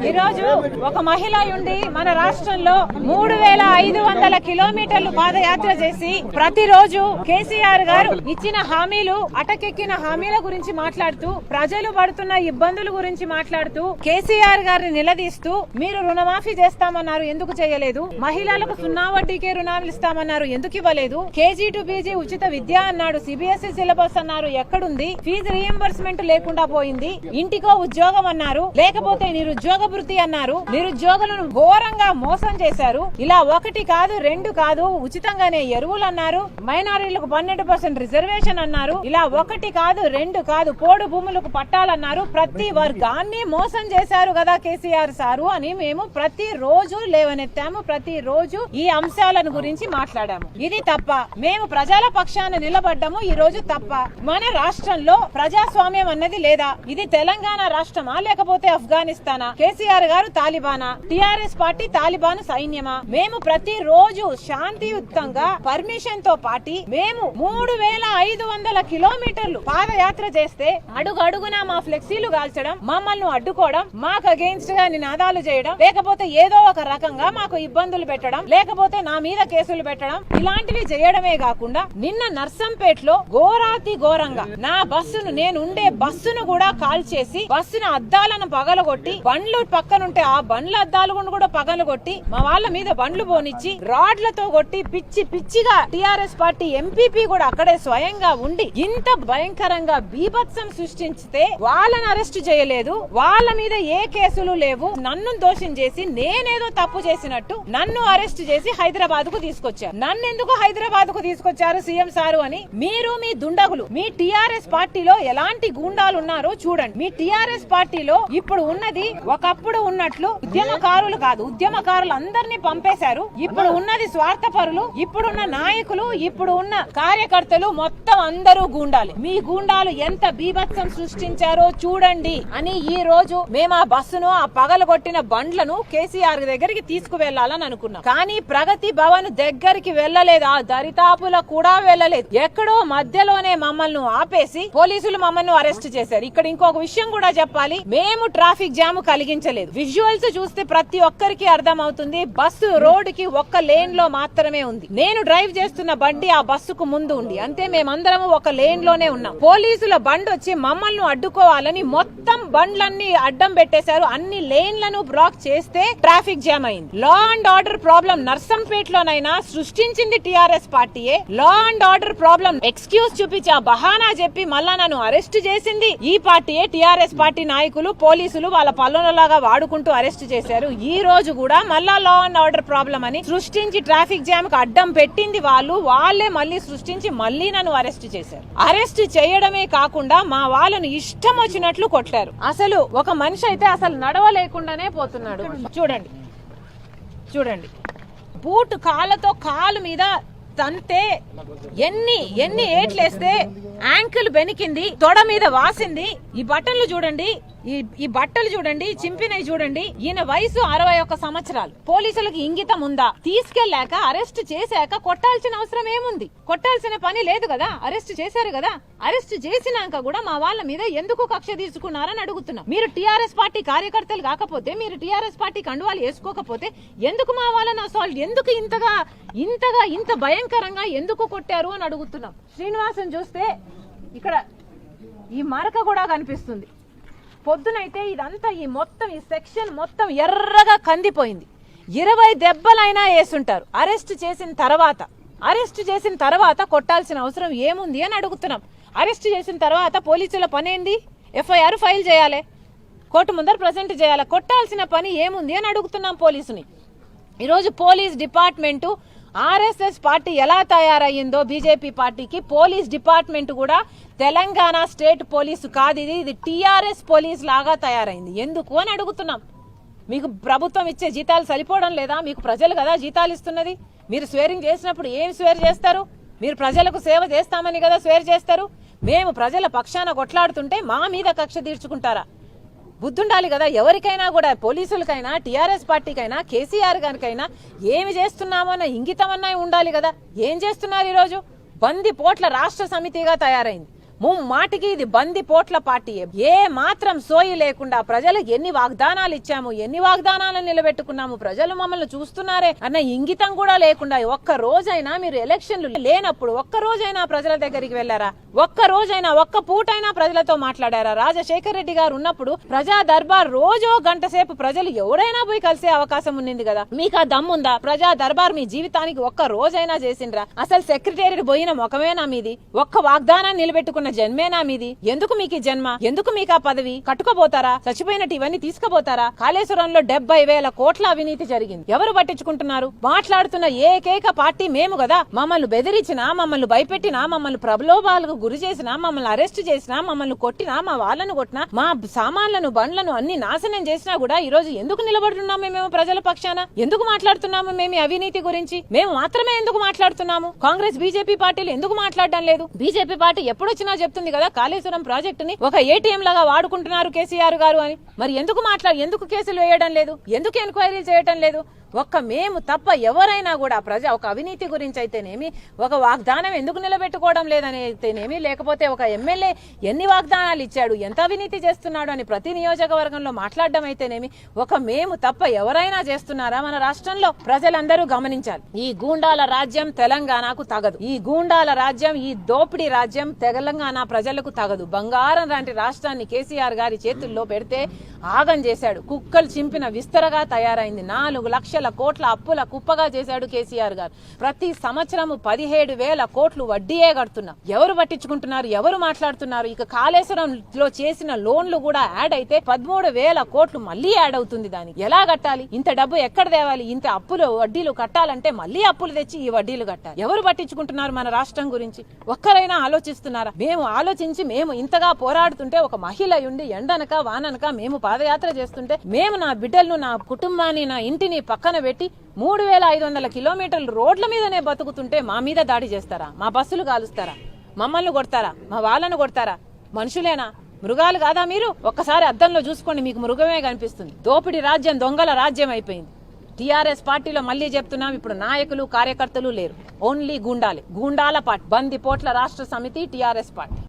ఈ రోజు ఒక మహిళ ఉండి మన రాష్ట్రంలో 3500 కిలోమీటర్లు పాదయాత్ర చేసి ప్రతిరోజు కేసీఆర్ గారు ఇచ్చిన హామీలు, అటకెక్కిన హామీల గురించి మాట్లాడుతూ, ప్రజలు పడుతున్న ఇబ్బందుల గురించి మాట్లాడుతూ, కేసీఆర్ గారిని నిలదీస్తూ, మీరు రుణమాఫీ చేస్తామన్నారు, ఎందుకు చేయలేదు? మహిళలకు 0 వడ్డీకే రుణాలు ఇస్తామన్నారు, ఎందుకు ఇవ్వలేదు? కేజీ టు పీజీ ఉచిత విద్య అన్నాడు, సిబిఎస్ఈ సిలబస్ అన్నారు, ఎక్కడుంది? ఫీజు రీఎంబర్స్మెంట్ లేకుండా పోయింది. ఇంటికో ఉద్యోగం అన్నారు, లేకపోతే నిరుద్యోగ వృత్తి అన్నారు. నిరుద్యోగులను ఘోరంగా మోసం చేశారు. ఇలా 1 కాదు 2 కాదు, ఉచితంగానే ఎరువులు అన్నారు, మైనారిటీలకు 12% రిజర్వేషన్ అన్నారు. ఇలా 1 కాదు 2 కాదు, పోడు భూములకు పట్టాలన్నారు. ప్రతి వర్గాన్ని మోసం చేశారు కదా కేసీఆర్ సారు అని మేము ప్రతిరోజు లేవనెత్తాము. ప్రతిరోజు ఈ అంశాలను గురించి మాట్లాడాము. ఇది తప్ప? మేము ప్రజల పక్షాన నిలబడ్డాము. ఈ రోజు తప్ప? మన రాష్ట్రంలో ప్రజాస్వామ్యం అన్నది లేదా? ఇది తెలంగాణ రాష్ట్రమా లేకపోతే ఆఫ్ఘనిస్తానా? కేసీఆర్ గారు తాలిబానా? టిఆర్ఎస్ పార్టీ తాలిబాన్ సైన్యమా? మేము ప్రతిరోజు శాంతియుతంగా పర్మిషన్ తో పాటి మేము 3500 కిలోమీటర్లు పాదయాత్ర చేస్తే అడుగు అడుగునా మా ఫ్లెక్సీలు కాల్చడం, మమ్మల్ని అడ్డుకోవడం, మాకు అగెయిన్స్ట్ గా నినాదాలు చేయడం, లేకపోతే ఏదో ఒక రకంగా మాకు ఇబ్బందులు పెట్టడం, లేకపోతే నా మీద కేసులు పెట్టడం, ఇలాంటివి చేయడమే కాకుండా నిన్న నర్సంపేటలో ఘోరాతి ఘోరంగా నా బస్సును, నేను ఉండే బస్సును కూడా కాల్ చేసి బస్సును అద్దాలను పగలగొట్టి, బండ్లు పక్కనుంటే ఆ బండ్ల అద్దాలు కూడా పగలగొట్టి, మా వాళ్ళ మీద బండ్లు పోనిచ్చి రాడ్లతో కొట్టి పిచ్చి పిచ్చిగా టిఆర్ఎస్ పార్టీ ఎంపీపీ కూడా అక్కడే స్వయంగా ఉండి ఇంత భయంకరంగా బీభత్సం సృష్టించితే వాళ్ళని అరెస్ట్ చేయలేదు. వాళ్ళ మీద ఏ కేసులు లేవు. నన్ను దోషం చేసి నేనేదో తప్పు చేసినట్టు నన్ను అరెస్ట్ చేసి హైదరాబాద్ కు తీసుకొచ్చారు. నన్ను ఎందుకు హైదరాబాద్ కు తీసుకొచ్చారు సీఎం సారు అని మీరు, మీ దుండగులు, మీ టిఆర్ఎస్ పార్టీలో ఎలాంటి గూండాలు ఉన్నారో చూడండి. మీ టిఆర్ఎస్ పార్టీలో ఇప్పుడు ఉన్నది ఒకప్పుడు ఉన్నట్లు ఉద్యమకారులు కాదు, ఉద్యమకారులు అందరినీ పంపేశారు. ఇప్పుడు ఉన్నది స్వార్థపరులు, ఇప్పుడున్న నాయకులు, ఇప్పుడు ఉన్న కార్యకర్తలు మొత్తం అందరూ గూండాలి. మీ గూండాలు ఎంత బీభత్సం సృష్టించారో చూడండి అని ఈ రోజు మేము ఆ బస్సును, ఆ పగలగొట్టిన బండ్లను కేసీఆర్ దగ్గరికి తీసుకువెళ్లాలని అనుకున్నాం. కానీ ప్రగతి భవన్ దగ్గరికి వెళ్ళలేదు, ఆ దరితాపుల కూడా వెళ్ళలేదు. ఎక్కడో మధ్యలోనే మమ్మల్ని ఆపేసి పోలీసులు మమ్మల్ని అరెస్ట్ చేశారు. ఇక్కడ ఇంకొక విషయం కూడా చెప్పాలి, మేము ట్రాఫిక్ జామ్ కలిగించలేదు. విజువల్స్ చూస్తే ప్రతి ఒక్కరికి అర్థం అవుతుంది, బస్సు రోడ్ కి ఒక్క లేన్ లో మాత్రమే ఉంది. నేను డ్రైవ్ చేస్తున్న బండి ఆ బస్సుకు ముందు ఉంది, అంతే. మేమందరం ఒక లేన్ లోనే ఉన్నాం. పోలీసుల బండి వచ్చి మమ్మల్ని అడ్డుకోవాలని మొత్తం బండ్లన్నీ అడ్డం పెట్టేశారు. అన్ని లేన్లను బ్లాక్ చేస్తే ట్రాఫిక్ జామ్ అయింది. లా అండ్ ఆర్డర్ ప్రాబ్లం నర్సంపేటలోనైనా సృష్టించింది టిఆర్ఎస్ పార్టీయే. Law and order problem excuse చూపించి ఆ బహానా చెప్పి మళ్ళా నన్ను అరెస్ట్ చేసింది ఈ పార్టీయే. టిఆర్ఎస్ పార్టీ నాయకులు, పోలీసులు వాళ్ళ పల్లెలాగా వాడుకుంటూ అరెస్ట్ చేశారు. ఈ రోజు కూడా మళ్ళా లా అండ్ ఆర్డర్ ప్రాబ్లం అని సృష్టించి ట్రాఫిక్ జామ్ కు అడ్డం పెట్టింది వాళ్ళే మళ్ళీ సృష్టించి మళ్ళీ నన్ను అరెస్ట్ చేశారు. అరెస్ట్ చేయడమే కాకుండా మా వాళ్ళను ఇష్టం వచ్చినట్లు కొట్టారు. అసలు ఒక మనిషి అయితే అసలు నడవలేకుండానే పోతున్నాడు. చూడండి చూడండి, బూట్ కాళ్ళతో కాలు మీద తంతే ఎన్ని ఏట్లేస్తే యాంకిల్ బెనికింది, తొడ మీద వాసింది. ఈ బట్టలు చూడండి, ఈ బట్టలు చూడండి, చింపినవి చూడండి. ఈయన వయసు 61 సంవత్సరాలు. పోలీసులకు ఇంగితం ఉందా? తీసుకెళ్లాక అరెస్ట్ చేశాక కొట్టాల్సిన అవసరం ఏముంది? కొట్టాల్సిన పని లేదు కదా, అరెస్ట్ చేశారు కదా. అరెస్ట్ చేసినాక కూడా మా వాళ్ళ మీద ఎందుకు కక్ష తీసుకున్నారని అడుగుతున్నాం. మీరు టీఆర్ఎస్ పార్టీ కార్యకర్తలు కాకపోతే, మీరు టీఆర్ఎస్ పార్టీ కండువాలు వేసుకోకపోతే ఎందుకు మా వాళ్ళని అసాల్ట్, ఎందుకు ఇంత భయంకరంగా ఎందుకు కొట్టారు అని అడుగుతున్నాం. శ్రీనివాసన్ చూస్తే ఇక్కడ ఈ మరక కూడా కనిపిస్తుంది. పొద్దునైతే ఇదంతా ఈ సెక్షన్ మొత్తం ఎర్రగా కందిపోయింది. 20 దెబ్బలైనా వేసుంటారు. అరెస్ట్ చేసిన తర్వాత కొట్టాల్సిన అవసరం ఏముంది అని అడుగుతున్నాం. అరెస్ట్ చేసిన తర్వాత పోలీసుల పని ఏంది? ఎఫ్ఐఆర్ ఫైల్ చేయాలి, కోర్టు ముందర ప్రెజెంట్ చేయాలి. కొట్టాల్సిన పని ఏముంది అని అడుగుతున్నాం పోలీసుని. ఈరోజు పోలీస్ డిపార్ట్మెంటు ఆర్ఎస్ఎస్ పార్టీ ఎలా తయారయ్యిందో బీజేపీ పార్టీకి, పోలీస్ డిపార్ట్మెంట్ కూడా తెలంగాణ స్టేట్ పోలీసు కాదు, ఇది టీఆర్ఎస్ పోలీస్ లాగా తయారైంది. ఎందుకు అని అడుగుతున్నాం. మీకు ప్రభుత్వం ఇచ్చే జీతాలు సరిపోవడం లేదా? మీకు ప్రజలు కదా జీతాలు ఇస్తున్నది. మీరు స్వేరింగ్ చేసినప్పుడు ఏం స్వేర్ చేస్తారు? మీరు ప్రజలకు సేవ చేస్తామని కదా స్వేర్ చేస్తారు. మేము ప్రజల పక్షాన కొట్లాడుతుంటే మా మీద కక్ష తీర్చుకుంటారా? బుద్ధుండాలి కదా ఎవరికైనా కూడా, పోలీసులకైనా, టీఆర్ఎస్ పార్టీకైనా, కేసీఆర్ గారికైనా ఏమి చేస్తున్నామో అన్న ఇంగితమన్నా ఉండాలి కదా. ఏం చేస్తున్నారు? ఈరోజు బంది పోట్ల రాష్ట్ర సమితిగా తయారైంది. ముమ్మాటికి ఇది బందిపోట్ల పార్టీ. ఏ మాత్రం సోయి లేకుండా ప్రజలకు ఎన్ని వాగ్దానాలు ఇచ్చాము, ఎన్ని వాగ్దానాలను నిలబెట్టుకున్నాము, ప్రజలు మమ్మల్ని చూస్తున్నారే అన్న ఇంగితం కూడా లేకుండా ఒక్క రోజైనా మీరు ఎలక్షన్లు లేనప్పుడు ఒక్క రోజైనా ప్రజల దగ్గరికి వెళ్లారా? ఒక్క రోజైనా ఒక్క పూటైనా ప్రజలతో మాట్లాడారా? రాజశేఖర్ రెడ్డి గారు ఉన్నప్పుడు ప్రజా దర్బార్ రోజో గంట సేపు ప్రజలు ఎవరైనా పోయి కలిసే అవకాశం ఉన్నింది కదా. మీకు ఆ దమ్ముందా? ప్రజా దర్బార్ మీ జీవితానికి ఒక్క రోజైనా చేసిండ్రా? అసలు సెక్రటేరియట్ పోయిన ముఖమేనా మీది? ఒక్క వాగ్దానాన్ని నిలబెట్టుకున్న జన్మేనా మీది? ఎందుకు మీకు జన్మ? ఎందుకు మీకు ఆ పదవి? కట్టుకోబోతారా? చచ్చిపోయినట్టు ఇవన్నీ తీసుకుపోతారా? కాళేశ్వరంలో 70,000 కోట్ల అవినీతి జరిగింది. ఎవరు పట్టించుకుంటున్నారు? మాట్లాడుతున్న ఏకైక పార్టీ మేము కదా. మమ్మల్ని బెదిరించినా, మమ్మల్ని భయపెట్టినా, మమ్మల్ని ప్రలోభాలకు గురి చేసినా, మమ్మల్ని అరెస్ట్ చేసినా, మమ్మల్ని కొట్టినా, మా వాళ్ళను కొట్టినా, మా సామాన్లను బండ్లను అన్ని నాశనం చేసినా కూడా ఈ రోజు ఎందుకు నిలబడుతున్నాము మేము ప్రజల పక్షాన? ఎందుకు మాట్లాడుతున్నాము మేము అవినీతి గురించి? మేము మాత్రమే ఎందుకు మాట్లాడుతున్నాము? కాంగ్రెస్ బీజేపీ పార్టీలు ఎందుకు మాట్లాడడం లేదు? బీజేపీ పార్టీ ఎప్పుడొచ్చినా చెప్తుంది కదా కాళేశ్వరం ప్రాజెక్టుని ఒక ఏటీఎం లాగా వాడుకుంటున్నారు కేసీఆర్ గారు అని. మరి ఎందుకు కేసులు వేయడం లేదు? ఎందుకు ఎంక్వైరీలు చేయడం లేదు? ఒక్క మేము తప్ప ఎవరైనా కూడా ఒక అవినీతి గురించి అయితేనేమి, ఒక వాగ్దానం ఎందుకు నిలబెట్టుకోవడం లేదని అయితేనేమి, లేకపోతే ఒక ఎమ్మెల్యే ఎన్ని వాగ్దానాలు ఇచ్చాడు, ఎంత అవినీతి చేస్తున్నాడు అని ప్రతి నియోజకవర్గంలో మాట్లాడడం అయితేనేమి, ఒక మేము తప్ప ఎవరైనా చేస్తున్నారా మన రాష్ట్రంలో? ప్రజలందరూ గమనించాలి. ఈ గూండాల రాజ్యం తెలంగాణకు తగదు. ఈ గూండాల రాజ్యం, ఈ దోపిడీ రాజ్యం తెలంగాణ ప్రజలకు తగదు. బంగారం లాంటి రాష్ట్రాన్ని కేసీఆర్ గారి చేతుల్లో పెడితే ఆగం చేశాడు. కుక్కలు చింపిన విస్తరగా తయారైంది. 4 లక్షల కోట్ల అప్పుల కుప్పగా చేశాడు కేసీఆర్ గారు. ప్రతి సంవత్సరం 17,000 కోట్లు వడ్డీయే కడుతున్నాం. ఎవరు పట్టించుకుంటున్నారు? ఎవరు మాట్లాడుతున్నారు? ఇక కాళేశ్వరంలో చేసిన లోన్లు కూడా యాడ్ అయితే 13,000 కోట్లు మళ్లీ యాడ్ అవుతుంది. దానికి ఎలా కట్టాలి? ఇంత డబ్బు ఎక్కడ తేవాలి? ఇంత అప్పులు వడ్డీలు కట్టాలంటే మళ్లీ అప్పులు తెచ్చి ఈ వడ్డీలు కట్టాలి. ఎవరు పట్టించుకుంటున్నారు మన రాష్ట్రం గురించి? ఒక్కరైనా ఆలోచిస్తున్నారా? మేము ఆలోచించి మేము ఇంతగా పోరాడుతుంటే, ఒక మహిళ ఉండి ఎండనక వాననక మేము పాదయాత్ర చేస్తుంటే, మేము నా బిడ్డలను, నా కుటుంబాన్ని, నా ఇంటిని పక్కన పెట్టి 3,500 కిలోమీటర్లు రోడ్ల మీదనే బతుకుతుంటే మా మీద దాడి చేస్తారా? మా బస్సులు కాలుస్తారా? మమ్మల్ని కొడతారా? మా వాళ్ళను కొడతారా? మనుషులేనా? మృగాలు కాదా మీరు? ఒక్కసారి అద్దంలో చూసుకోండి, మీకు మృగమే కనిపిస్తుంది. దోపిడి రాజ్యం, దొంగల రాజ్యం అయిపోయింది. టీఆర్ఎస్ పార్టీలో మళ్లీ చెప్తున్నాం, ఇప్పుడు నాయకులు కార్యకర్తలు లేరు, ఓన్లీ గూండాలే. గూండాల పార్టీ, బందిపోట్ల రాష్ట్ర సమితి టీఆర్ఎస్ పార్టీ.